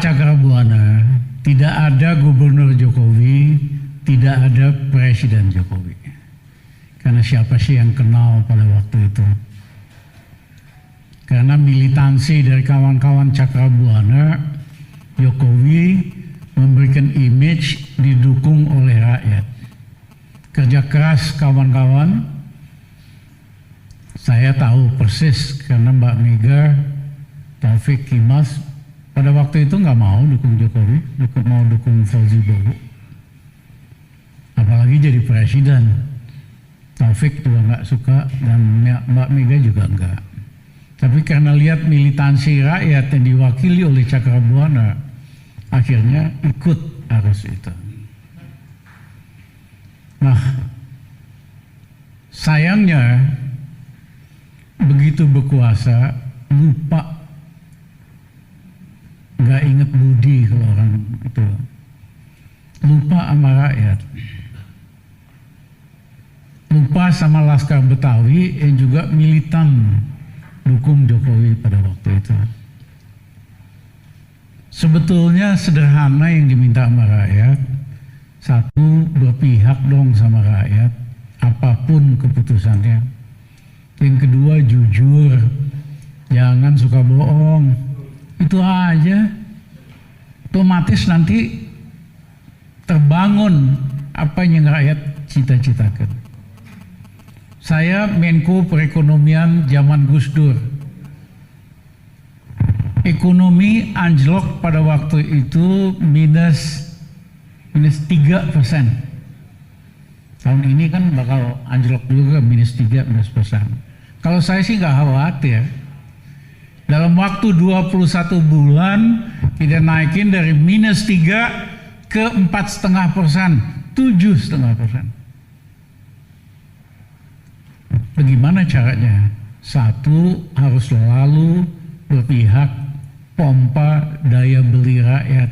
Cakrabuana, tidak ada Gubernur Jokowi, tidak ada Presiden Jokowi. Karena siapa sih yang kenal pada waktu itu? Karena militansi dari kawan-kawan Cakrabuana, Jokowi memberikan image didukung oleh rakyat. Kerja keras kawan-kawan, saya tahu persis karena Mbak Mega, Taufik Kimas pada waktu itu nggak mau dukung Jokowi, mau dukung Fauzi Bowo. Apalagi jadi presiden. Taufik juga nggak suka dan Mbak Mega juga nggak. Tapi karena lihat militansi rakyat yang diwakili oleh Cakrabuana, akhirnya ikut arus itu. Nah, sayangnya begitu berkuasa lupa, nggak inget budi kalau orang itu, lupa sama rakyat, lupa sama Laskar Betawi yang juga militan dukung Jokowi pada waktu itu. Sebetulnya sederhana yang diminta sama rakyat. Satu, berpihak dong sama rakyat, apapun keputusannya. Yang kedua, jujur, jangan suka bohong. Itu aja. Otomatis nanti terbangun apa yang rakyat cita-citakan. Saya Menko Perekonomian zaman Gus Dur. Ekonomi anjlok pada waktu itu minus 3%. Tahun ini kan bakal anjlok juga minus 3%. Kalau saya sih nggak khawatir. Dalam waktu 21 bulan kita naikin dari minus 3 ke 4,5%, 7,5%. Bagaimana caranya? Satu, harus selalu berpihak pompa daya beli rakyat.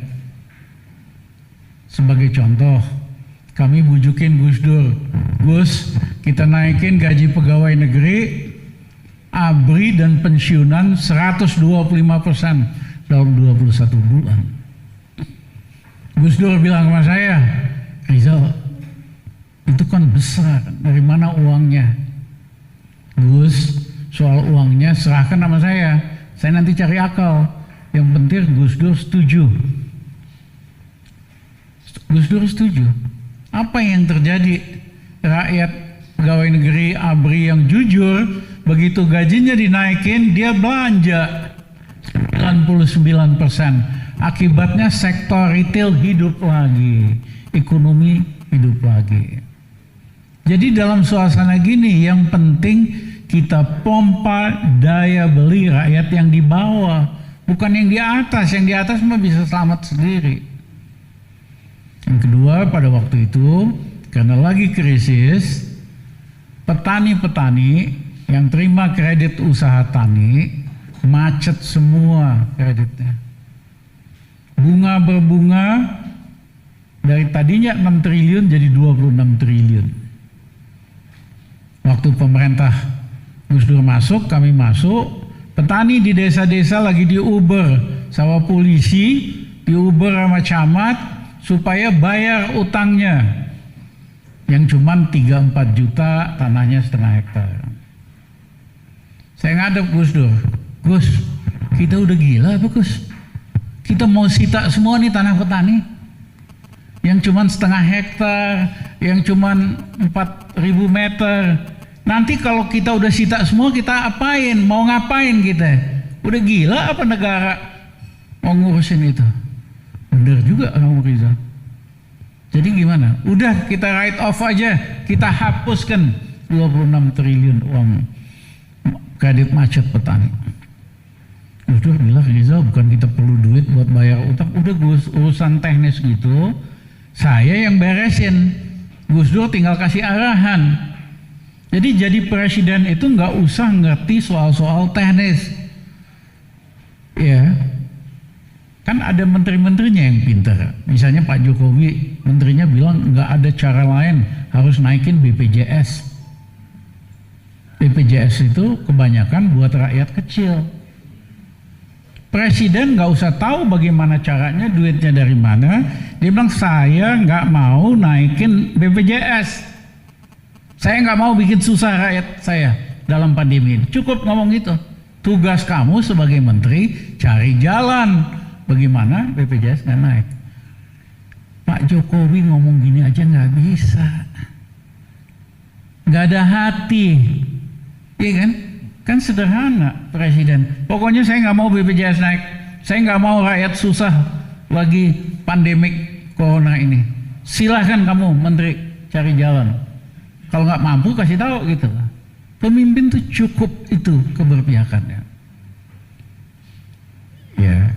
Sebagai contoh, kami bujukin Gus Dur, Gus, kita naikin gaji pegawai negeri, ABRI dan pensiunan 125% dalam 21 bulan. Gus Dur bilang sama saya, Rizal, itu kan besar, dari mana uangnya? Gus, soal uangnya serahkan sama saya nanti cari akal. Yang penting Gus Dur setuju. Gus Dur setuju. Apa yang terjadi? Rakyat pegawai negeri ABRI yang jujur, begitu gajinya dinaikin, dia belanja 99%. Akibatnya sektor retail hidup lagi, ekonomi hidup lagi. Jadi dalam suasana gini, yang penting kita pompa daya beli rakyat yang di bawah, bukan yang di atas. Yang di atas mah bisa selamat sendiri. Yang kedua, pada waktu itu karena lagi krisis, petani-petani yang terima kredit usaha tani macet semua kreditnya. Bunga berbunga dari tadinya 6 triliun jadi 26 triliun. Waktu pemerintah Gus Dur masuk, kami masuk, petani di desa-desa lagi diuber sama polisi, diuber sama camat supaya bayar utangnya yang cuman 3-4 juta, tanahnya 1,5 hektar. Saya ngadep Gus Dur, Gus, kita udah gila apa Gus? Kita mau sita semua nih tanah petani yang cuman 1,5 hektar, yang cuman 4.000 meter. Nanti kalau kita udah sita semua, kita apain? Mau ngapain kita? Udah gila apa negara mau ngurusin itu? Bener juga kamu Rizal. Jadi gimana? Udah kita write off aja, kita hapuskan 26 triliun uang kredit macet petani. Udah bilang Rizal, bukan kita perlu duit buat bayar utang. Udah Gus, urusan teknis gitu saya yang beresin. Gus Dur tinggal kasih arahan. Jadi presiden itu nggak usah ngerti soal-soal teknis. Ya, kan ada menteri-menterinya yang pintar. Misalnya Pak Jokowi, menterinya bilang nggak ada cara lain, harus naikin BPJS. BPJS itu kebanyakan buat rakyat kecil. Presiden nggak usah tahu bagaimana caranya, duitnya dari mana. Dia bilang saya nggak mau naikin BPJS. Saya nggak mau bikin susah rakyat saya dalam pandemi ini. Cukup ngomong gitu. Tugas kamu sebagai menteri cari jalan bagaimana BPJS nggak naik. Pak Jokowi ngomong gini aja nggak bisa, nggak ada hati, iya kan? Kan sederhana presiden. Pokoknya saya nggak mau BPJS naik, saya nggak mau rakyat susah lagi pandemik corona ini. Silahkan kamu menteri cari jalan. Kalau nggak mampu kasih tahu gitu. Pemimpin tuh cukup itu keberpihakannya. Ya.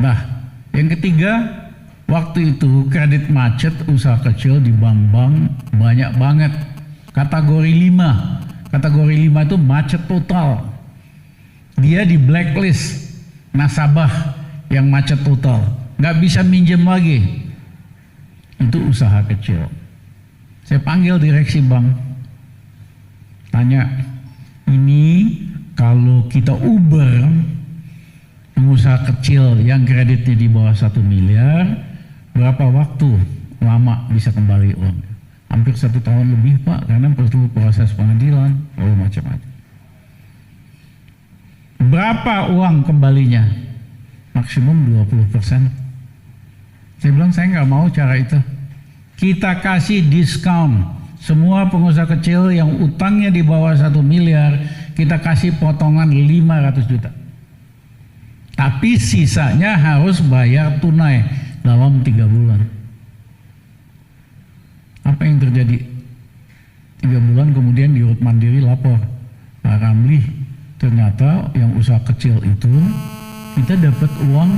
Nah, yang ketiga, waktu itu kredit macet usaha kecil di bank-bank banyak banget. Kategori 5. Kategori 5 itu macet total. Dia di blacklist nasabah yang macet total. Nggak bisa minjem lagi. Itu usaha kecil. Saya panggil direksi bank. Tanya, ini kalau kita Uber pengusaha kecil yang kreditnya di bawah 1 miliar, berapa waktu lama bisa kembali uang? Hampir 1 tahun lebih Pak, karena perlu proses pengadilan, lalu macam-macam. Berapa uang kembalinya? Maksimum 20%. Saya bilang saya nggak mau cara itu. Kita kasih diskon. Semua pengusaha kecil yang utangnya di bawah 1 miliar, kita kasih potongan 500 juta. Tapi sisanya harus bayar tunai dalam 3 bulan. Apa yang terjadi? 3 bulan kemudian di Urut Mandiri lapor, Pak Ramli, ternyata yang usaha kecil itu kita dapat uang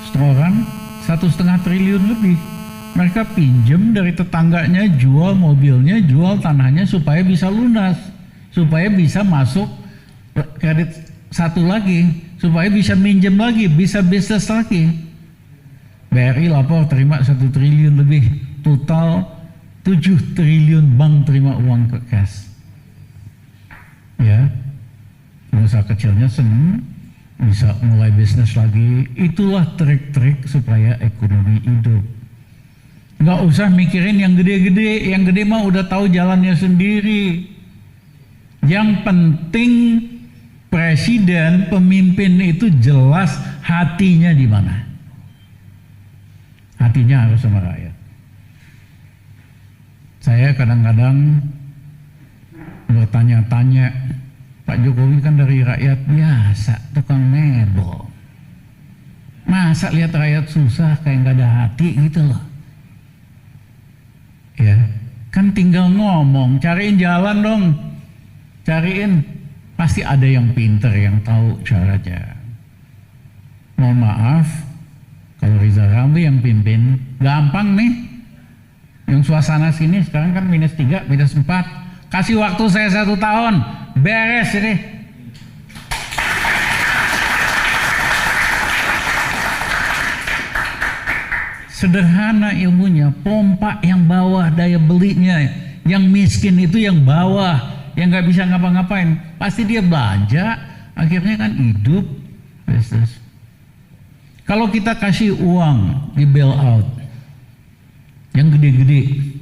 setoran 1,5 triliun lebih. Mereka pinjem dari tetangganya, jual mobilnya, jual tanahnya supaya bisa lunas, supaya bisa masuk kredit satu lagi, supaya bisa minjem lagi, bisa bisnis lagi. BRI lapor terima 1 triliun lebih, total 7 triliun bank terima uang ke cash. Ya, pengusaha kecilnya senang, bisa mulai bisnis lagi. Itulah trik-trik supaya ekonomi hidup. Nggak usah mikirin yang gede-gede, yang gede mah udah tahu jalannya sendiri. Yang penting presiden, pemimpin itu jelas hatinya di mana. Hatinya harus sama rakyat. Saya kadang-kadang bertanya-tanya, Pak Jokowi kan dari rakyat biasa, tukang mebel. Masa lihat rakyat susah kayak nggak ada hati gitu loh. Ya, kan tinggal ngomong, cariin jalan dong, cariin, pasti ada yang pinter yang tahu caranya. Mohon maaf, kalau Rizal Ramli yang pimpin, gampang nih. Yang suasana sini sekarang kan -3, -4. Kasih waktu saya 1 tahun, beres ini. Sederhana ilmunya, pompa yang bawah daya belinya, yang miskin itu yang bawah, yang nggak bisa ngapa-ngapain, pasti dia belanja, akhirnya kan hidup bisnis. Kalau kita kasih uang di bail out, yang gede-gede,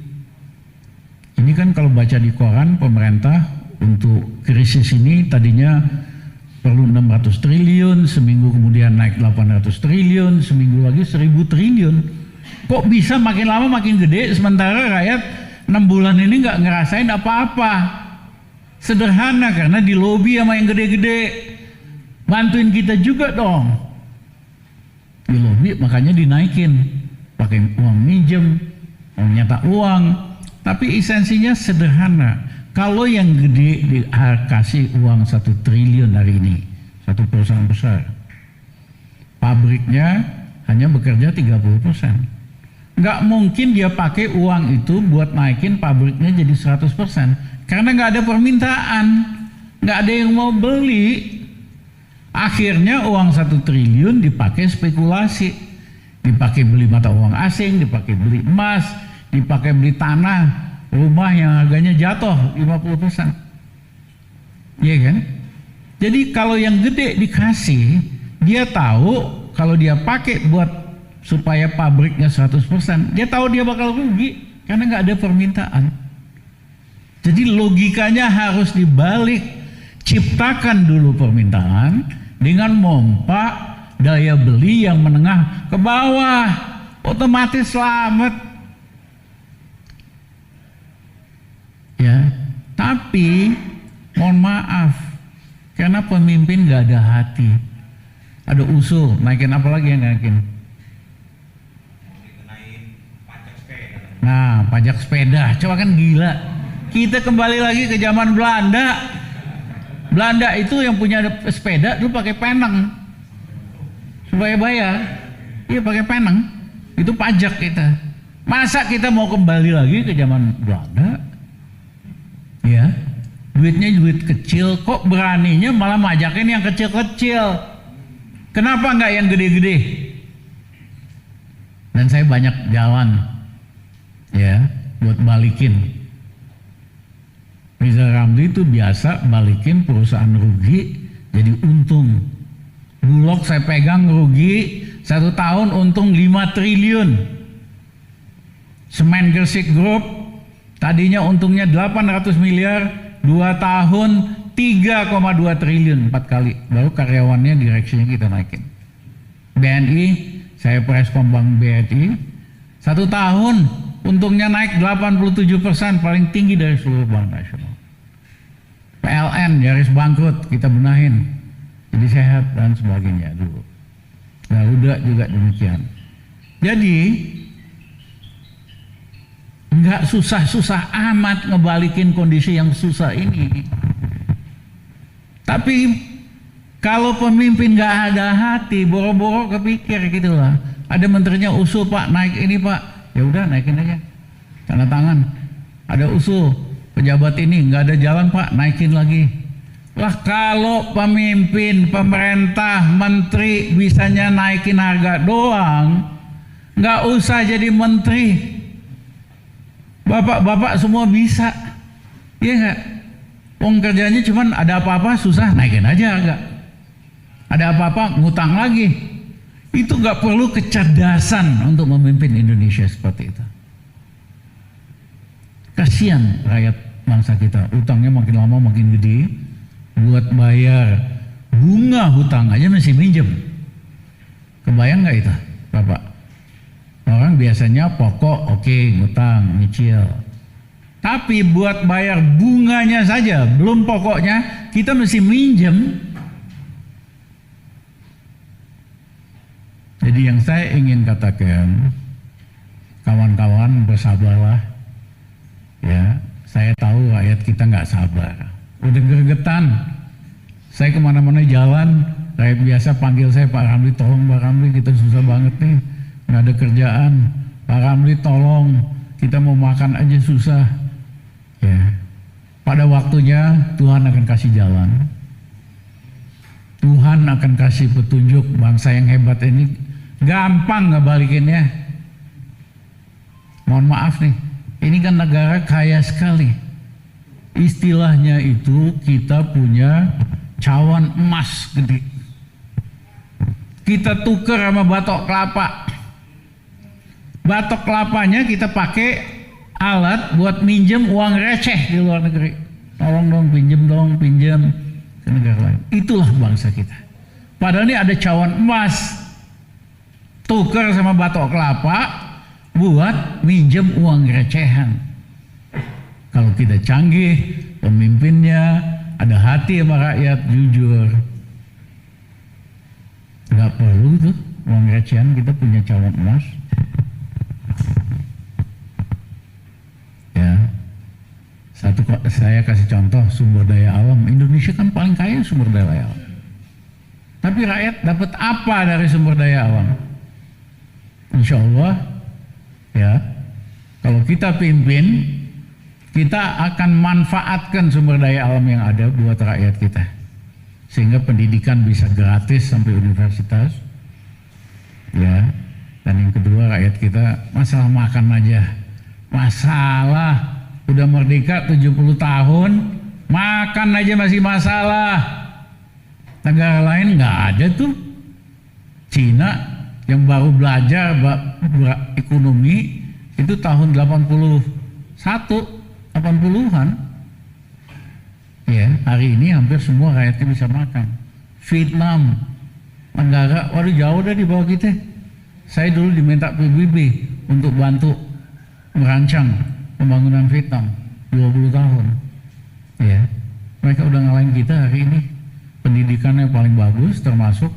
ini kan kalau baca di koran pemerintah untuk krisis ini tadinya perlu 600 triliun, seminggu kemudian naik 800 triliun, seminggu lagi 1000 triliun. Kok bisa makin lama makin gede, sementara rakyat 6 bulan ini nggak ngerasain apa-apa. Sederhana, karena di lobi sama yang gede-gede. Bantuin kita juga dong. Di lobi makanya dinaikin, pakai uang minjem, uang nyata uang. Tapi esensinya sederhana. Kalau yang gede dikasih uang 1 triliun hari ini, satu perusahaan besar, pabriknya hanya bekerja 30%. Nggak mungkin dia pakai uang itu buat naikin pabriknya jadi 100%, karena nggak ada permintaan, nggak ada yang mau beli. Akhirnya uang 1 triliun dipakai spekulasi, dipakai beli mata uang asing, dipakai beli emas, dipakai beli tanah, rumah yang harganya jatuh 50%. Iya kan? Jadi kalau yang gede dikasih, Dia tahu kalau dia pakai buat supaya pabriknya 100%, dia tahu dia bakal rugi karena nggak ada permintaan. Jadi logikanya harus dibalik, ciptakan dulu permintaan dengan mompa daya beli yang menengah ke bawah, otomatis selamat. Ya, tapi mohon maaf, karena pemimpin nggak ada hati. Ada usul, naikin apa lagi yang naikin? Nah, pajak sepeda, coba kan gila. Kita kembali lagi ke zaman Belanda. Belanda itu yang punya sepeda dulu pakai penang supaya bayar. Iya pakai penang, itu pajak kita. Masa kita mau kembali lagi ke zaman Belanda? Ya, duitnya duit kecil, kok beraninya malah majakin yang kecil-kecil. Kenapa nggak yang gede-gede? Dan saya banyak jalan, ya, buat balikin. Rizal Ramli itu biasa balikin perusahaan rugi jadi untung. Bulog saya pegang rugi 1 tahun untung 5 triliun. Semen Gresik Group tadinya untungnya 800 miliar, 2 tahun 3,2 triliun 4 kali. Baru karyawannya direksinya kita naikin. BNI, saya preskom Bank BNI, 1 tahun untungnya naik 87%, paling tinggi dari seluruh bank nasional. PLN nyaris bangkrut, kita benahin, jadi sehat dan sebagainya dulu. Garuda juga demikian. Jadi nggak susah-susah amat ngebalikin kondisi yang susah ini. Tapi kalau pemimpin nggak ada hati, boro-boro kepikir gitu lah. Ada menterinya usul, Pak naik ini Pak, ya udah naikin aja, tanda tangan. Ada usul pejabat ini nggak ada jalan Pak, naikin lagi. Lah kalau pemimpin, pemerintah, menteri bisanya naikin harga doang, nggak usah jadi menteri. Bapak-bapak semua bisa, iya nggak? Wong kerjanya cuman ada apa-apa susah naikin aja harga. Ada apa-apa ngutang lagi. Itu nggak perlu kecerdasan untuk memimpin Indonesia seperti itu. Kasihan rakyat bangsa kita, utangnya makin lama makin gede. Buat bayar bunga hutang aja masih minjem. Kebayang nggak itu, Bapak? Orang biasanya pokok oke, ngutang, nyicil. Tapi buat bayar bunganya saja, belum pokoknya, kita mesti minjem. Jadi yang saya ingin katakan, kawan-kawan bersabarlah. Ya, saya tahu rakyat kita nggak sabar. Udah gregetan. Saya kemana-mana jalan, rakyat biasa panggil saya, Pak Ramli tolong Pak Ramli, kita susah banget nih, nggak ada kerjaan. Pak Ramli tolong, kita mau makan aja susah. Ya, pada waktunya Tuhan akan kasih jalan. Tuhan akan kasih petunjuk. Bangsa yang hebat ini gampang ngebalikinnya. Mohon maaf nih, ini kan negara kaya sekali. Istilahnya itu kita punya cawan emas gede. Kita tuker sama batok kelapa. Batok kelapanya kita pakai alat buat minjem uang receh di luar negeri. Tolong dong, pinjem ke negara lain. Itulah bangsa kita. Padahal ini ada cawan emas, tuker sama batok kelapa buat minjem uang recehan. Kalau kita canggih, pemimpinnya ada hati sama rakyat, jujur, nggak perlu tuh uang recehan, kita punya cawan emas. Ya, saya kasih contoh sumber daya alam. Indonesia kan paling kaya sumber daya alam. Tapi rakyat dapat apa dari sumber daya alam? Insya Allah, ya, kalau kita pimpin, kita akan manfaatkan sumber daya alam yang ada buat rakyat kita, sehingga pendidikan bisa gratis sampai universitas. Ya, dan yang kedua rakyat kita masalah makan aja. Masalah udah merdeka 70 tahun makan aja masih masalah. Negara lain nggak ada tuh Cina yang baru belajar ekonomi itu tahun 80-an. Ya, hari ini hampir semua rakyatnya bisa makan. Vietnam, negara, waduh jauh dah di bawah kita. Saya dulu diminta PBB untuk bantu merancang pembangunan Vietnam 20 tahun. Ya, mereka udah ngalahin kita hari ini. Pendidikannya paling bagus, termasuk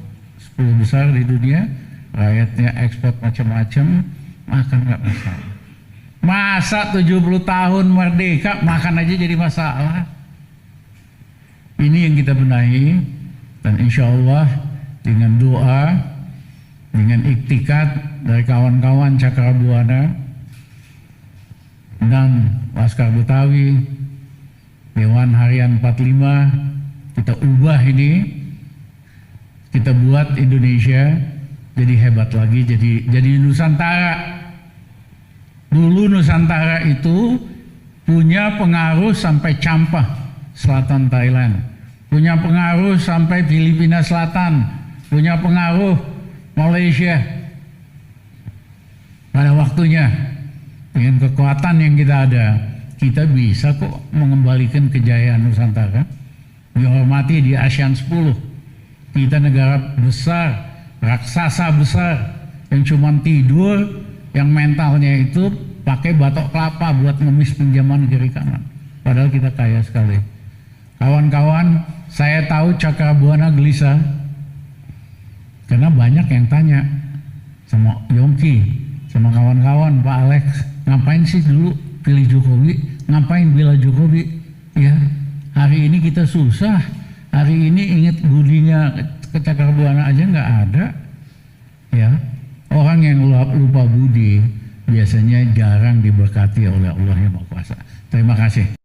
10 besar di dunia. Rakyatnya ekspor macam-macam, makan nggak masalah. Masa 70 tahun merdeka makan aja jadi masalah? Ini yang kita benahi, dan insya Allah dengan doa, dengan iktikat dari kawan-kawan Cakrabuana dan Laskar Betawi, Dewan Harian 45, kita ubah ini, kita buat Indonesia jadi hebat lagi, jadi Nusantara. Dulu Nusantara itu punya pengaruh sampai Champa, selatan Thailand, punya pengaruh sampai Filipina Selatan, punya pengaruh Malaysia. Pada waktunya, dengan kekuatan yang kita ada, kita bisa kok mengembalikan kejayaan Nusantara. Dihormati di ASEAN 10. Kita negara besar, raksasa besar, yang cuma tidur, yang mentalnya itu pakai batok kelapa buat ngemis pinjaman kiri kanan. Padahal kita kaya sekali. Kawan-kawan, saya tahu Cakrabuana gelisah karena banyak yang tanya sama Yongki, sama kawan-kawan, Pak Alex, ngapain sih dulu pilih Jokowi, ngapain bela Jokowi? Ya, hari ini kita susah, hari ini ingat budinya ke Cakrabuana aja nggak ada. Ya, orang yang lupa budi biasanya jarang diberkati oleh Allah yang Maha Kuasa. Terima kasih.